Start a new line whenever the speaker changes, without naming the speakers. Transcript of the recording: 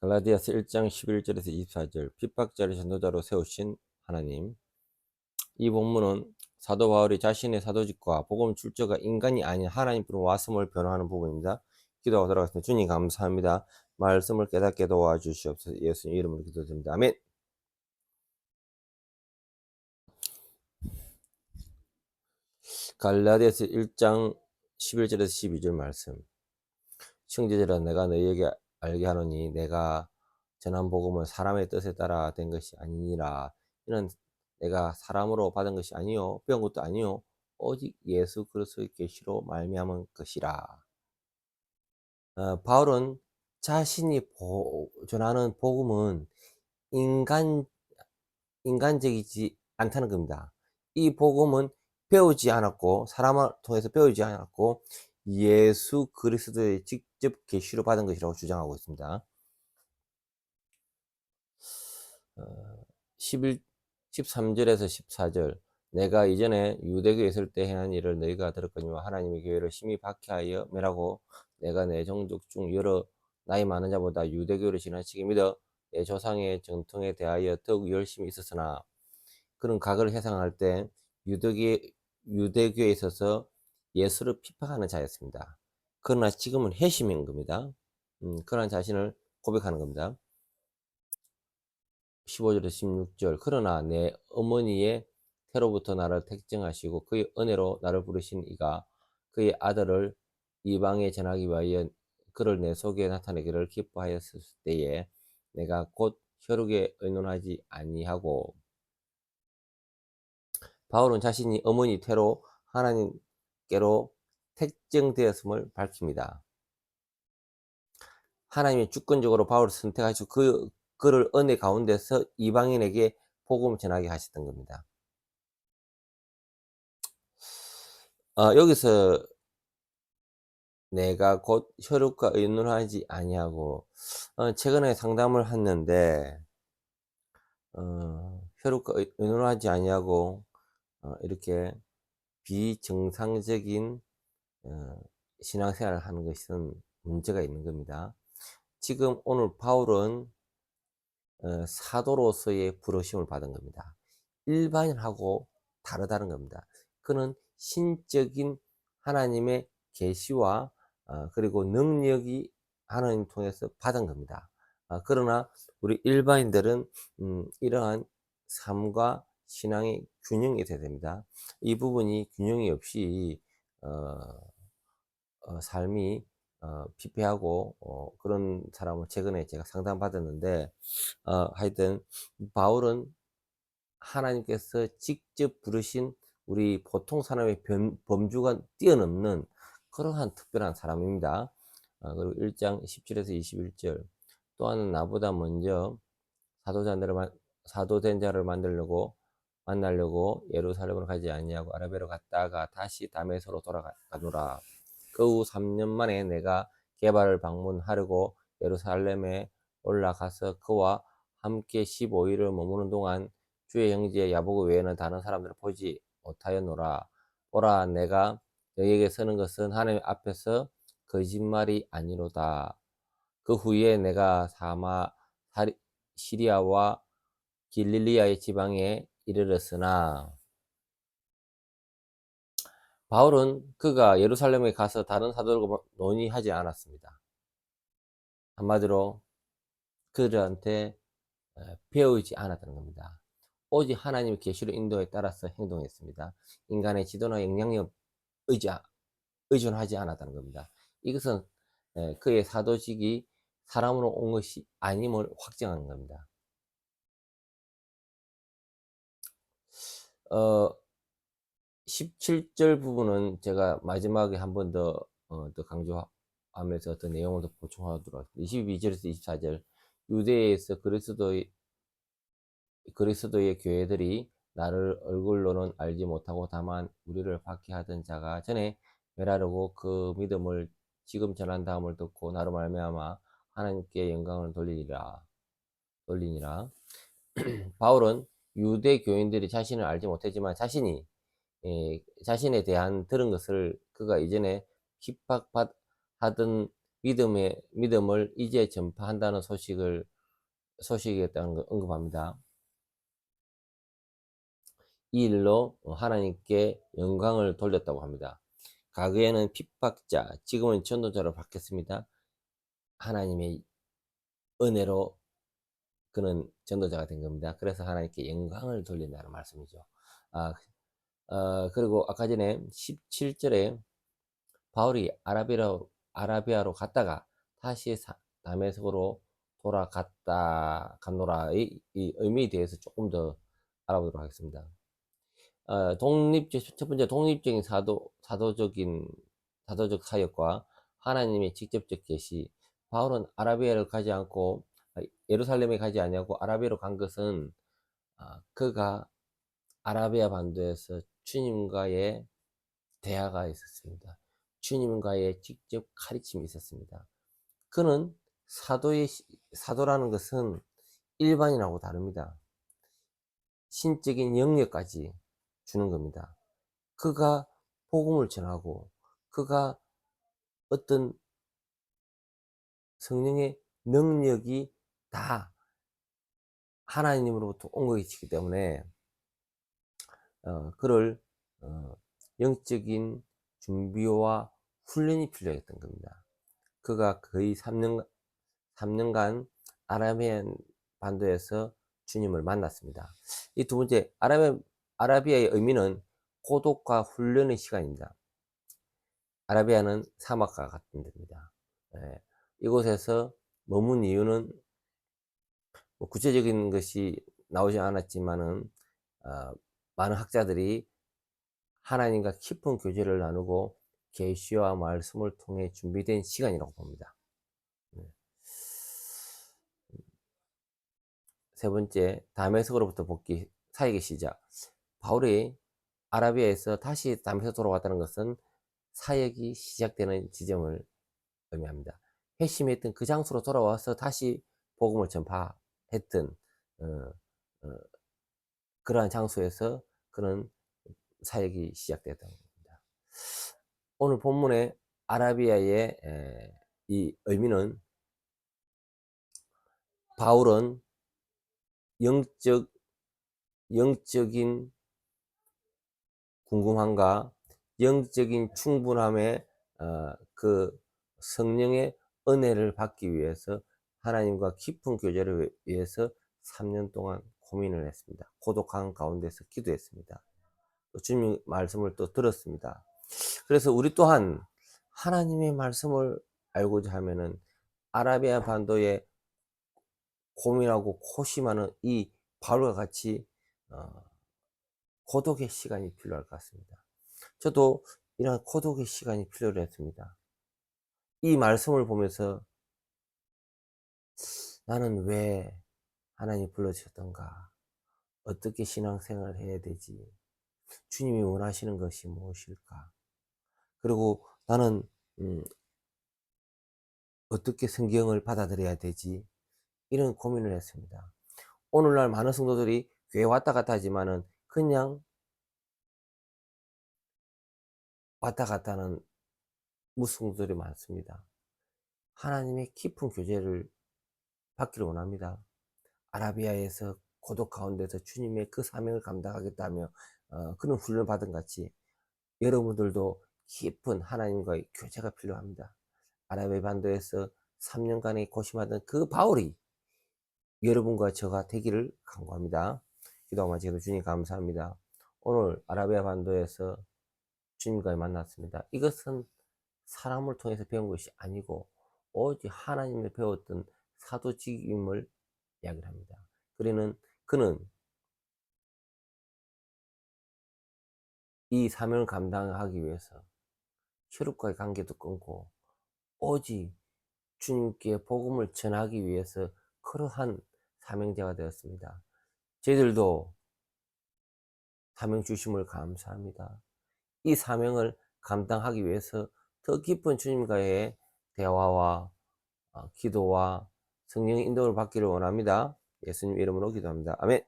갈라디아서 1장 11절에서 24절 핍박자를 전도자로 세우신 하나님. 이 본문은 사도 바울이 자신의 사도직과 복음 출처가 인간이 아닌 하나님으로 왔음을 변호하는 부분입니다. 기도하고 돌아가겠습니다. 주님 감사합니다. 말씀을 깨닫게 도와주시옵소서. 예수님 이름으로 기도드립니다. 아멘. 갈라디아서 1장 11절에서 12절 말씀. 형제들아 내가 너희에게 알게 하노니 내가 전한 복음은 사람의 뜻에 따라 된 것이 아니니라. 이는 내가 사람으로 받은 것이 아니요 배운 것도 아니요 오직 예수 그리스도의 계시로 말미암은 것이라. 바울은 자신이 전하는 복음은 인간 인간적이지 않다는 겁니다. 이 복음은 배우지 않았고 사람을 통해서 배우지 않았고 예수 그리스도의 직접 계시로 받은 것이라고 주장하고 있습니다. 13절에서 14절 내가 이전에 유대교에 있을 때 행한 일을 너희가 들었거니와 하나님의 교회를 심히 박해하여 멸하고 내가 내 종족 중 여러 나이 많은 자보다 유대교를 지나치게 믿어 내 조상의 정통에 대하여 더욱 열심히 있었으나 그런 과거를 회상할 때 유대교에 있어서 예수를 핍박하는 자였습니다. 그러나 지금은 회심인 겁니다. 그런 자신을 고백하는 겁니다. 15절에서 16절 그러나 내 어머니의 태로부터 나를 택정하시고 그의 은혜로 나를 부르신 이가 그의 아들을 이방에 전하기 위하여 그를 내 속에 나타내기를 기뻐하였을 때에 내가 곧 혈육에 의논하지 아니하고. 바울은 자신이 어머니 태로 하나님께로 택정되었음을 밝힙니다. 하나님이 주권적으로 바울을 선택하시고 그를 은혜 가운데서 이방인에게 복음을 전하게 하셨던 겁니다. 여기서 내가 곧 혈육과 의논하지 아니하고 최근에 상담을 했는데 혈육과 의논하지 아니하고 이렇게 비정상적인 신앙생활을 하는 것은 문제가 있는 겁니다. 지금 오늘 바울은 사도로서의 부르심을 받은 겁니다. 일반인하고 다르다는 겁니다. 그는 신적인 하나님의 계시와 그리고 능력이 하나님 통해서 받은 겁니다. 그러나 우리 일반인들은 이러한 삶과 신앙의 균형이 돼야 됩니다. 이 부분이 균형이 없이 삶이 피폐하고 그런 사람을 최근에 제가 상담받았는데 하여튼 바울은 하나님께서 직접 부르신 우리 보통 사람의 범주가 뛰어넘는 그러한 특별한 사람입니다. 그리고 1장 17에서 21절 또한 나보다 먼저 사도된 자를 만나려고 예루살렘으로 가지 아니하고 아라비아로 갔다가 다시 다메섹으로 돌아가노라. 그 후 3년 만에 내가 게바를 방문하려고 예루살렘에 올라가서 그와 함께 15일을 머무는 동안 주의 형제 야보고 외에는 다른 사람들을 보지 못하였노라. 보라 내가 너희에게 쓰는 것은 하나님 앞에서 거짓말이 아니로다. 그 후에 내가 시리아와 길릴리아의 지방에 이르렀으나 바울은 그가 예루살렘에 가서 다른 사도들과 논의하지 않았습니다. 한마디로 그들한테 배우지 않았다는 겁니다. 오직 하나님의 계시로 인도에 따라서 행동했습니다. 인간의 지도나 영향력 의존하지 않았다는 겁니다. 이것은 그의 사도직이 사람으로 온 것이 아님을 확증하는 겁니다. 17절 부분은 제가 마지막에 한 번 더 강조하면서 어떤 내용을 더 보충하도록 하겠습니다. 22절에서 24절 유대에서 그리스도의 교회들이 나를 얼굴로는 알지 못하고 다만 우리를 박해하던 자가 전에 멸하려고 그 믿음을 지금 전한 다음을 듣고 나로 말미암아 하나님께 영광을 돌리니라. 바울은 유대 교인들이 자신을 알지 못했지만 자신에 대한 들은 것을 그가 이전에 핍박하던 믿음을 이제 전파한다는 소식이었다는 걸 언급합니다. 이 일로 하나님께 영광을 돌렸다고 합니다. 과거에는 핍박자, 지금은 전도자로 바뀌었습니다. 하나님의 은혜로 그는 전도자가 된 겁니다. 그래서 하나님께 영광을 돌린다는 말씀이죠. 아, 그리고 아까 전에 17절에 바울이 아라비아로 갔다가 다시 다메섹으로 갔노라의 이 의미에 대해서 조금 더 알아보도록 하겠습니다. 첫 번째 독립적인 사도적 사역과 하나님의 직접적 계시. 바울은 아라비아를 가지 않고 예루살렘에 가지 아니하고 아라비아로 간 것은 그가 아라비아 반도에서 주님과의 대화가 있었습니다. 주님과의 직접 가르침이 있었습니다. 그는 사도라는 것은 일반인하고 다릅니다. 신적인 영역까지 주는 겁니다. 그가 복음을 전하고 그가 어떤 성령의 능력이 다 하나님으로부터 온 것이기 때문에 그를 영적인 준비와 훈련이 필요했던 겁니다. 그가 거의 3년간 아라비안 반도에서 주님을 만났습니다. 이 두 번째, 아라비아의 의미는 고독과 훈련의 시간입니다. 아라비아는 사막과 같은 데입니다. 예, 이곳에서 머문 이유는 뭐 구체적인 것이 나오지 않았지만은 많은 학자들이 하나님과 깊은 교제를 나누고 계시와 말씀을 통해 준비된 시간이라고 봅니다. 세 번째, 다메섹으로부터 사역의 시작. 바울이 아라비아에서 다시 다메섹 돌아왔다는 것은 사역이 시작되는 지점을 의미합니다. 회심했던 그 장소로 돌아와서 다시 복음을 전파했던 어, 어, 그러한 장소에서 그는 사역이 시작되었다는 겁니다. 오늘 본문의 아라비아의 이 의미는 바울은 영적인 궁금함과 영적인 충분함에 그 성령의 은혜를 받기 위해서 하나님과 깊은 교제를 위해서 3년 동안 고민을 했습니다. 고독한 가운데서 기도했습니다. 또 주님 말씀을 또 들었습니다. 그래서 우리 또한 하나님의 말씀을 알고자 하면은 아라비아 반도에 고민하고 고심하는 이 바울과 같이 고독의 시간이 필요할 것 같습니다. 저도 이런 고독의 시간이 필요했습니다. 이 말씀을 보면서 나는 왜 하나님 불러주셨던가? 어떻게 신앙생활을 해야 되지? 주님이 원하시는 것이 무엇일까? 그리고 나는 어떻게 성경을 받아들여야 되지? 이런 고민을 했습니다. 오늘날 많은 성도들이 교회 왔다 갔다 하지만은 그냥 왔다 갔다 하는 무성도들이 많습니다. 하나님의 깊은 교제를 받기를 원합니다. 아라비아에서 고독 가운데서 주님의 그 사명을 감당하겠다며 그런 훈련을 받은 같이 여러분들도 깊은 하나님과의 교제가 필요합니다. 아라비아 반도에서 3년간의 고심하던 그 바울이 여러분과 저가 되기를 간구합니다. 기도하고 마치겠습니다. 주님 감사합니다. 오늘 아라비아 반도에서 주님과 만났습니다. 이것은 사람을 통해서 배운 것이 아니고 오직 하나님을 배웠던 사도직임을 이야기를 합니다. 그는 이 사명을 감당하기 위해서 혈육과의 관계도 끊고 오직 주님께 복음을 전하기 위해서 그러한 사명자가 되었습니다. 저희들도 사명 주심을 감사합니다. 이 사명을 감당하기 위해서 더 깊은 주님과의 대화와 기도와 성령의 인도를 받기를 원합니다. 예수님 이름으로 기도합니다. 아멘.